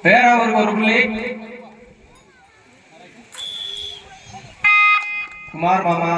பேராவூருக்கு ஒரு புள்ளி. குமார் மாமா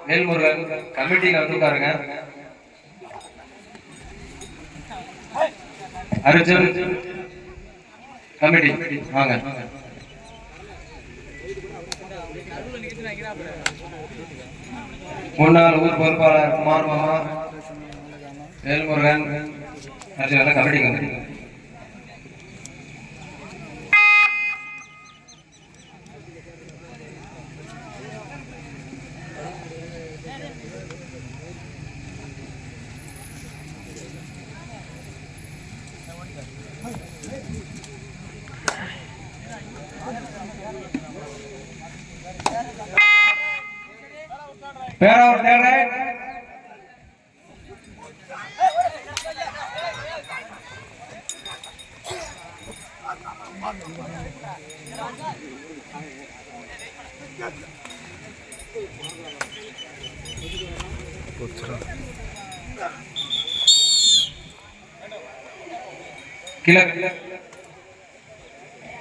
வேல்முருகன் கமிட்டியில வந்து பாருங்க. அர்ஜுன் கமிட்டி வாங்க. முன்னாள் ஊர் பொறுப்பாளர் குமார் மாமா வேல்முருகன் அர்ஜுன் கமிட்டி வந்து பேராவூர் தேர்ட்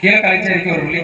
கீழே கலைச்சேரிக்கு ஒரு புள்ளி.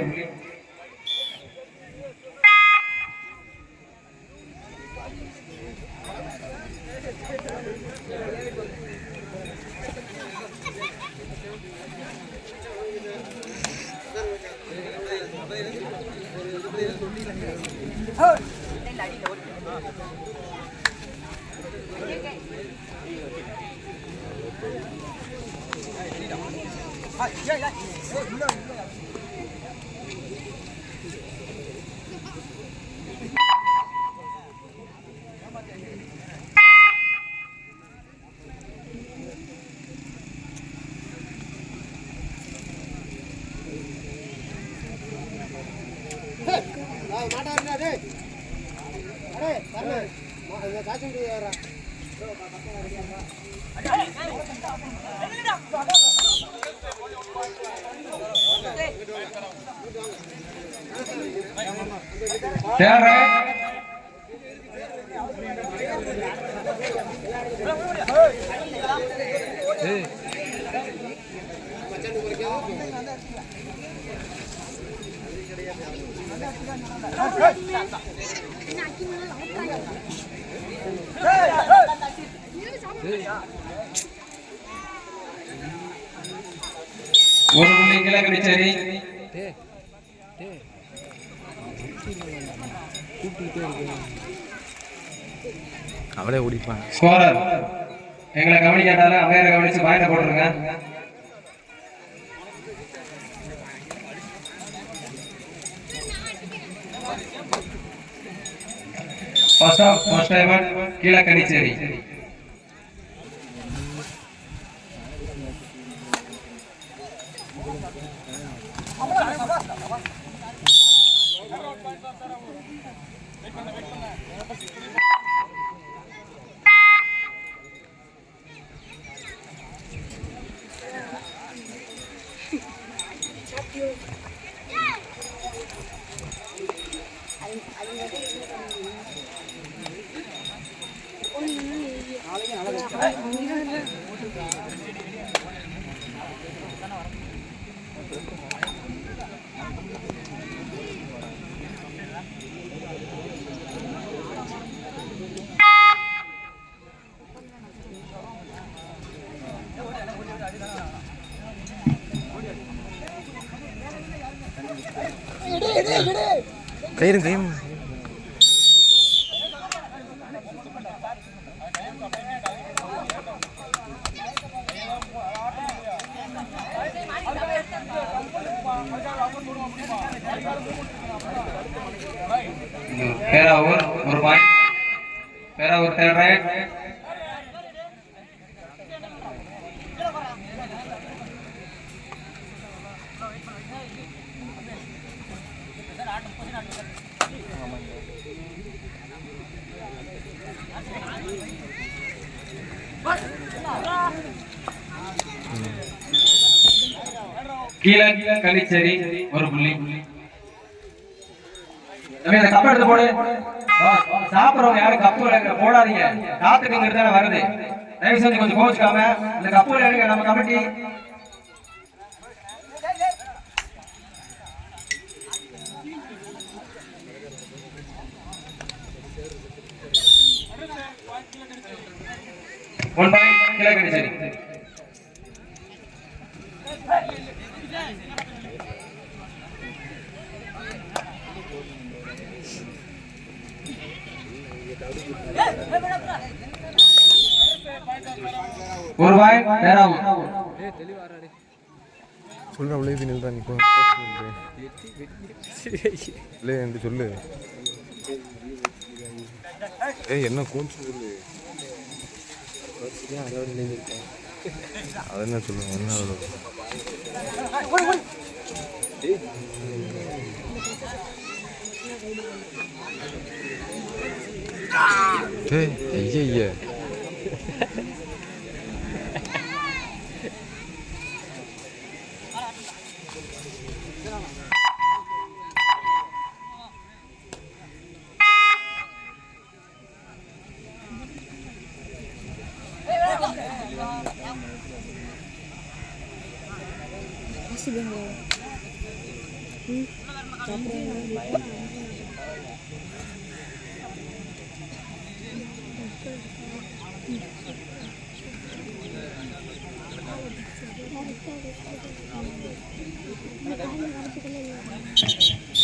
ஒரு புள்ளி கிழக்கடிச்சேரி. அவளே ஓடிப்பான். ஸ்கோரர் எங்களை கவனிக்காட்டாலும் அவையாரை கவனிச்சு பாயிண்ட போட்டுருங்க. First timer Keezhakadicheri. கையும் பேராவூர் ஒரு பாயிண்ட். Peravur third right. கீழே கலிச்சேரி ஒரு புள்ளி. கப் எடுத்து போடு. சாப்பிடுறவங்க யாரும் கப்பு போடாதீங்க. காத்துக்குங்கிறது தானே வருது. தயவு செஞ்சு கொஞ்சம் கோச்சுக்காம இந்த கப்பு எடுங்க. நம்ம கமிட்டி 1 பாயிண்ட் கிழக்கடிச்சேரி. ஒரு பாயிண்ட் பேராவும். சொல்ற உள்ளே பின்னல் தான் நிற்கும் இல்லை என்று சொல்லு. ஏய் என்ன கோச்சு சொல்லு. அது என்ன சொல்லுங்க என்ன ஐய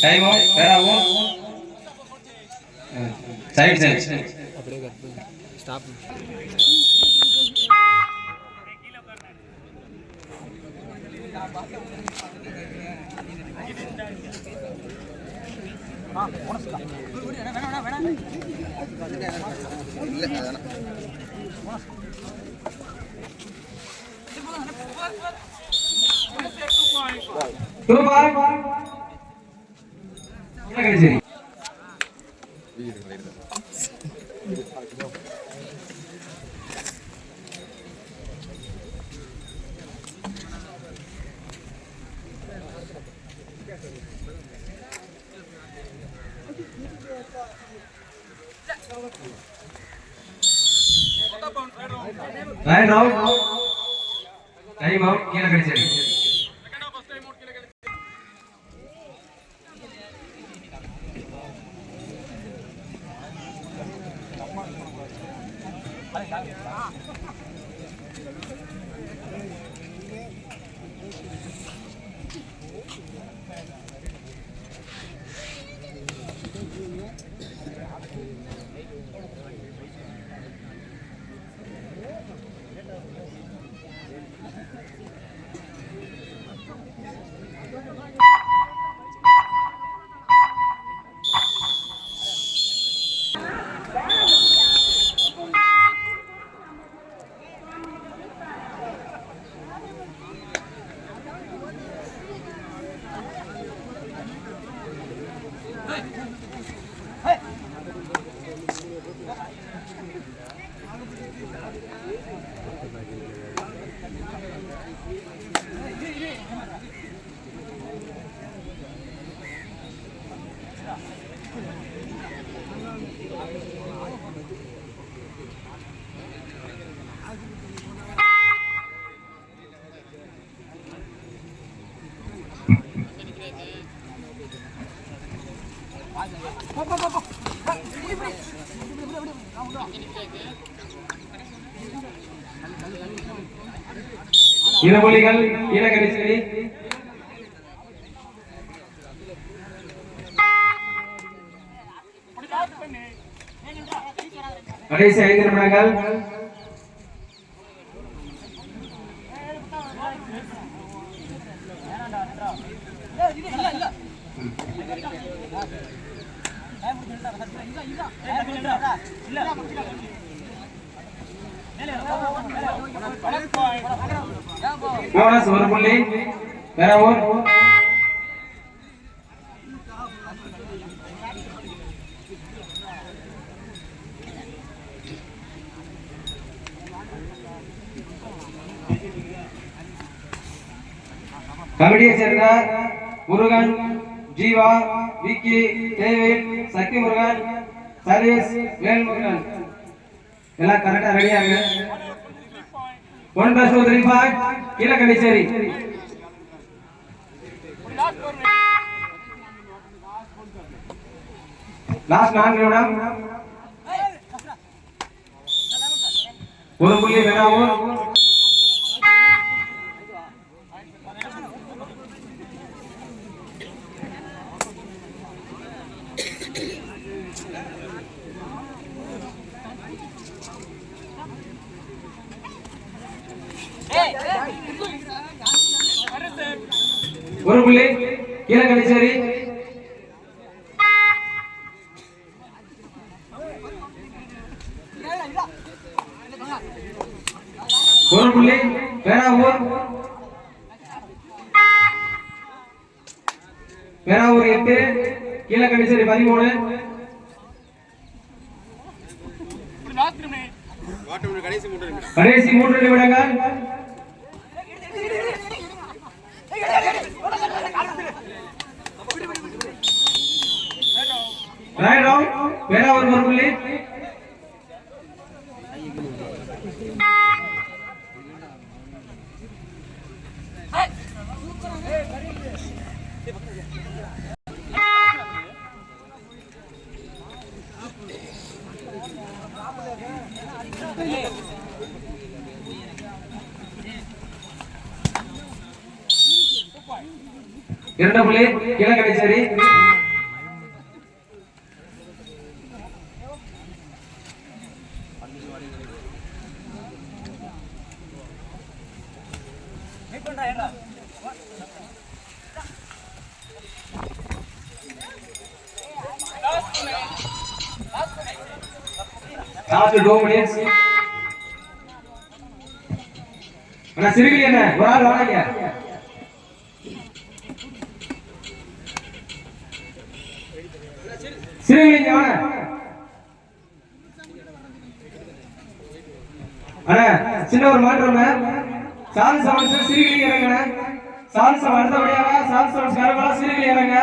டைம் அவுட் பேராவும். சைடு அப்படியே cut stop. Line out. Time out Keezhakadicheri. இருபுலிகள் கிழக்கடிச்சேரி. கடைசி 5 நிமிடங்கள். போனஸ் ஒரு புள்ளி பேராவூர். கபடியை சேர்ந்த முருகன், ஜீவா, விக்கி, டேவிட், சக்தி முருகன், சதீஷ், வேல்முருகன் எல்லாம் கரெக்டா ரெடியாங்க. 1+2 3 கிழக்கடிச்சேரி. லாஸ்ட் 4 நிமிடம். ஒரு புள்ளி வேணாவூர். ஒரு புள்ளி கீழக்கணிச்சேரி. ஒரு புள்ளி பேராவூர். பேராவூர் 8 கீழக்கணிச்சேரி 13. கடைசி 3 நிமிடங்கள். Right round. பேராவூர் ஒரு புள்ளி. இரண்டு புள்ளி கீழக்கணிச்சேரி. Last 2 minutes. அண்ணா சிறுகிரி என்ன ஒரு ஆள் வாங்க. சிறுகிரி வாங்க அண்ணா. சின்ன ஒரு மாற்றம். சால் சவன்ஸ் சிறுகிரி இறங்க. சால் சவன் அடுத்தபடியாக சால் சவன்ஸ் கரகலா சிறுகிரி இறங்க.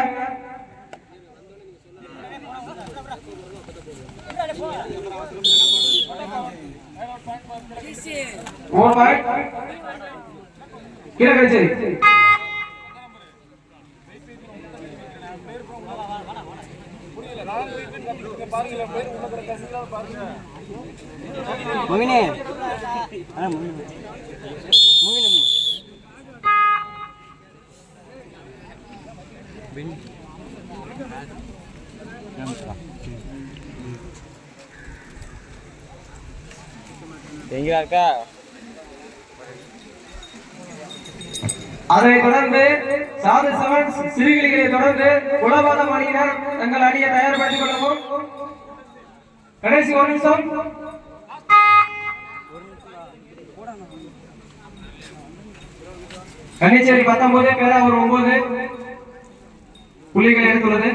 ஒரு பாயிண்ட் கீழக்கணிச்சேரி. மகினே எங்க இருக்கா? அதனைத் தொடர்ந்து சாது செவன்ஸ் சிறுகிளிகளை தொடர்ந்து குலபாதம் அணியினர் தங்கள் அணியை தயார்படுத்திக் கொள்ளவும். கடைசி 1 நிமிஷம். கன்னிச்சேரி 19 பேராவூர் 9 புள்ளிகளை எடுத்துள்ளது.